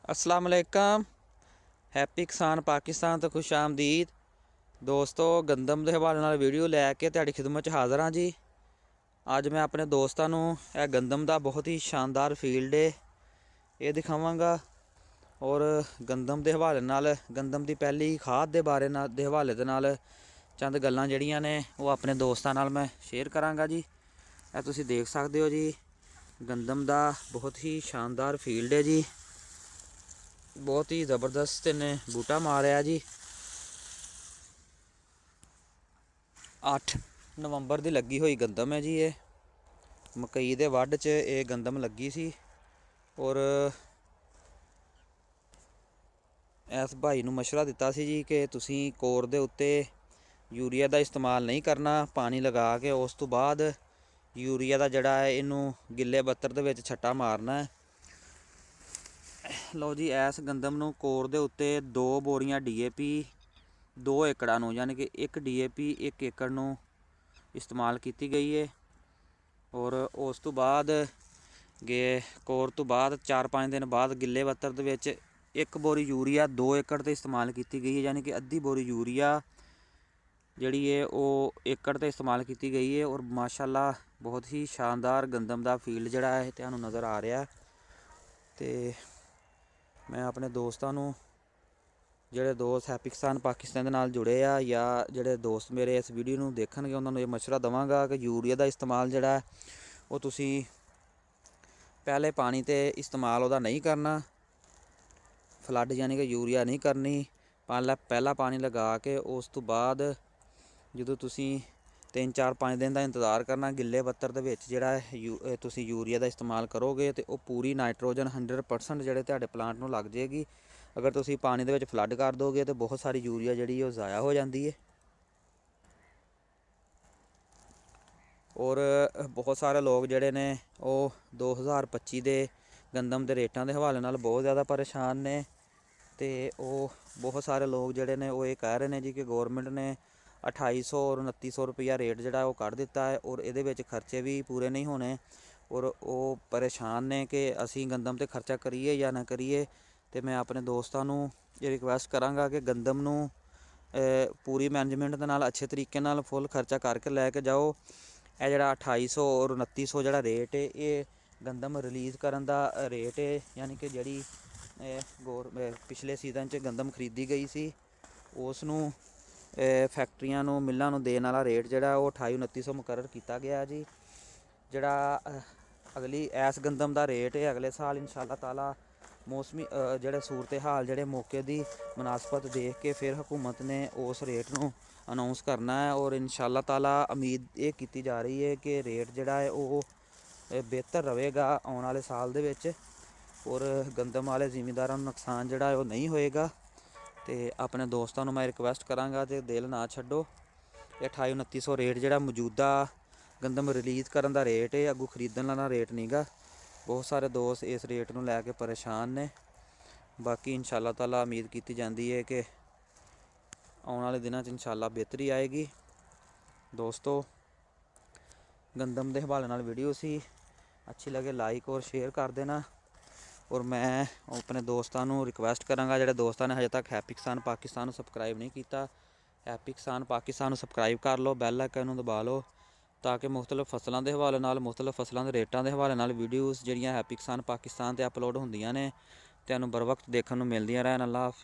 अस्सलाम वालेकुम। हैप्पी किसान पाकिस्तान तो खुश आमदीद। दोस्तों गंदम के हवाले नाल वीडियो लैके तुहाडी खिदमत हाज़र हाँ जी। अज मैं अपने दोस्तों यह गंदम का बहुत ही शानदार फील्ड है ये दिखावांगा और गंदम के हवाले नाल गंदम की पहली खाद के बारे दे हवाले दे नाल चंद गल्लां जड़ियां ने वो अपने दोस्तों नाल मैं शेयर करांगा जी। यह तुसीं देख सकते हो जी, गंदम का बहुत ही शानदार फील्ड है जी। बहुत ही ज़बरदस्त इन्हें बूटा मारिया जी। 8 नवंबर की लगी हुई गंदम है जी। ये मकई के वढ़ च ये गंदम लगी सी और इस भाई नूं मशवरा दिता सी जी कि तुसीं कोर दे उत्ते यूरिया का इस्तेमाल नहीं करना, पानी लगा के उस तो बाद यूरिया का जड़ा है इनू गिले बत्तर दे विच छट्टा मारना है। लो जी, इस गंदम नूं कोर दे उत्ते 2 बोरियां DAP 2 एकड़ां नूं यानी कि 1 DAP 1 एकड़ नूं इस्तेमाल की गई है। और उस तो बाद गे कोर तो बाद 4-5 दिन बाद गिले बत्तर दे विच 1 बोरी यूरिया 2 एकड़ ते इस्तेमाल की गई है, यानी कि अद्धी बोरी यूरिया जिहड़ी है वो एकड़ ते इस्तेमाल की गई है। और माशाअल्लाह बहुत ही शानदार गंदम का फील्ड जिहड़ा है तुहानूं नज़र आ रहा है। तो मैं अपने दोस्तों नूं ਜਿਹੜੇ दोस्त हैप्पी किसान पाकिस्तान ਦੇ ਨਾਲ जुड़े आ या ਜਿਹੜੇ दोस्त मेरे इस वीडियो ਨੂੰ ਦੇਖਣਗੇ ਉਹਨਾਂ ਨੂੰ ਇਹ ਮਸ਼ਵਰਾ ਦੇਵਾਂਗਾ ਕਿ यूरिया ਦਾ ਇਸਤੇਮਾਲ ਜਿਹੜਾ ਉਹ ਤੁਸੀਂ ਪਹਿਲੇ ਪਾਣੀ ਤੇ ਇਸਤੇਮਾਲ ਉਹਦਾ ਨਹੀਂ ਕਰਨਾ, ਫਲੱਡ यानी कि यूरिया नहीं करनी। पहला पानी लगा के उस तो बाद ਜਦੋਂ ਤੁਸੀਂ 3-4-5 दिन का इंतज़ार करना गिले बत्तर ਦੇ ਵਿੱਚ ਜਿਹੜਾ ਤੁਸੀਂ यूरिया ਦਾ इस्तेमाल करोगे तो वो पूरी नाइट्रोजन 100% ਜਿਹੜੇ ਤੁਹਾਡੇ ਪਲਾਂਟ ਨੂੰ ਲੱਗ ਜਾਏਗੀ। अगर तुसीं पानी दे विच फ्लड कर दोगे तो बहुत सारी यूरिया जी ज़ाया हो जाती है। और बहुत सारे लोग जोड़े ने वो 2025 के गंदम के रेटां के हवाले नाल बहुत ज़्यादा परेशान ने। तो वो बहुत सारे लोग जोड़े ने वो ये कह रहे हैं जी कि गौरमेंट ने 2800 और 2900 रुपया रेट जोड़ा वो कढ़ दिता है और ये खर्चे भी पूरे नहीं होने। और वो परेशान ने कि असी गंदम ते खर्चा करिए या ना करिए। तो मैं अपने दोस्तों ये रिक्वेस्ट कराँगा कि गंदम नूं पूरी मैनेजमेंट दे नाल अच्छे तरीके नाल फुल खर्चा करके लैके जाओ। यह जड़ा 2800 और 2900 जड़ा रेट है ये गंदम रिलीज़ करन दा रेट है, यानी कि जिहड़ी पिछले सीजन च गंदम खरीदी गई सी उस नूं फैक्ट्रियां नूं मिल्लां नूं देण वाला रेट जिहड़ा वो 2800-2900 मुकर्रर किया गया जी। जिहड़ा अगली इस गंदम का रेट है अगले साल इंशाअल्लाह ताला मौसमी जिहड़े सूरत हाल जिहड़े मौके की मुनासबत देख के फिर हुकूमत ने उस रेट नूं अनाउंस करना है। और इंशाअल्लाह ताला उम्मीद ये की जा रही है कि रेट जिहड़ा है वो बेहतर रहेगा आने वाले साल दे विच और गंदम वाले जिमीदारां नूं नुकसान जिहड़ा है वो नहीं होएगा। तो अपने दोस्तों नूं मैं रिक्वेस्ट करांगा कि दिल ना छड्डो। 2800-2900 रेट जिहड़ा मौजूदा गंदम रिलीज़ करन दा रेट है, अगू खरीदण वाला रेट नहीं गा। बहुत सारे दोस्त इस रेट नूं लैके परेशान ने। बाकी इंशाअल्लाह ताला उम्मीद की जाती है कि आने वाले दिनों इंशाअल्लाह बेहतरी आएगी। दोस्तों गंदम के हवाले नाल वीडियो सी अच्छी लगे लाइक और शेयर कर देना। और मैं अपने दोस्तों नूं रिक्वेस्ट करांगा जिहड़े दोस्तों ने हजे तक हैप्पी किसान पाकिस्तान सबसक्राइब नहीं किया, हैप्पी किसान पाकिस्तान सबसक्राइब कर लो, बैल आइकन नूं दबा लो ताकि मुख्तलिफ फसलों के हवाले नाल मुख्तलिफ फसलों के रेटां के हवाले नाल वीडियोज़ जिहड़ियां हैप्पी किसान पाकिस्तान ते अपलोड होंदियां ने तुहानूं बर वक्त देखण नूं मिलदियां रहन। अल्लाह हाफ़िज़।